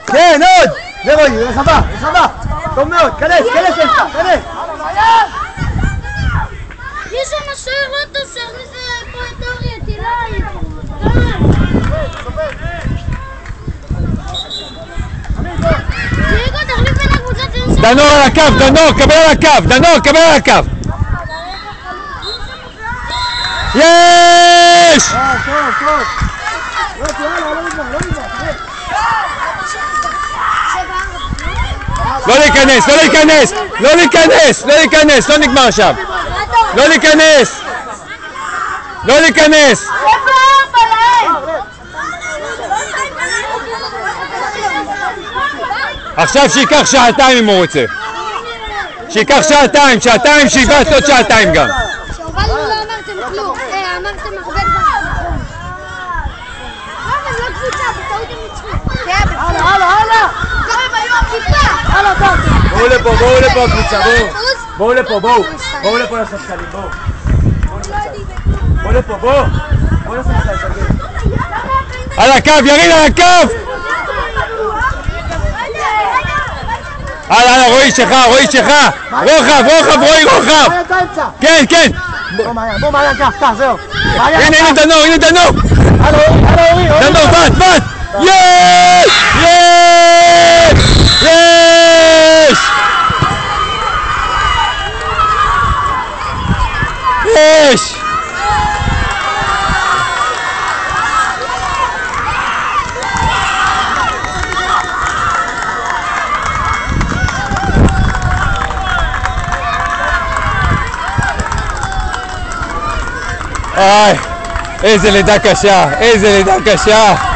כן, עוד! זה רועי, רחבה, רחבה! טוב מאוד, כנס, כנס אצלך, כנס! יש שם שוער לא טוב, שהכניס פה את אורי, את אילי! דייגו, תחליף בין הקבוצות אין שם! דנור על הקו, דנור, קבל על הקו! דנור, קבל על הקו! יש! טוב, טוב! לא, יאללה, לא נגמר, לא נגמר, לא להיכנס, לא להיכנס! לא להיכנס! לא להיכנס! לא נגמר שם! לא להיכנס! לא להיכנס! עכשיו שייקח שעתיים אם הוא רוצה. שייקח שעתיים, שעתיים שיבט עוד שעתיים גם. אבל לא אמרתם כלום, אמרתם הרבה דברים. לא, הם לא קבוצה, בטעות הם ניצחו. הלאה, הלאה! גם הם היו עקיפה! הלאה, טוב! בואו לפה, בואו לפה הקבוצה, בואו! בואו לפה, בואו! בואו לפה לספסלים, בואו! בואו לפה, בואו! בואו לספסלים. על הקו, ירין על הקו! הלאה, רועי שלך, רועי שלך! רוחב, רוחב, רועי, רוחב! כן, כן! בוא מעיין, כך, זהו! הנה, הנה דנור, הנה דנור! הלו, אורי! דנור, בת, בת! יש! יש! יש! יש! איזה לידה קשה, איזה לידה קשה.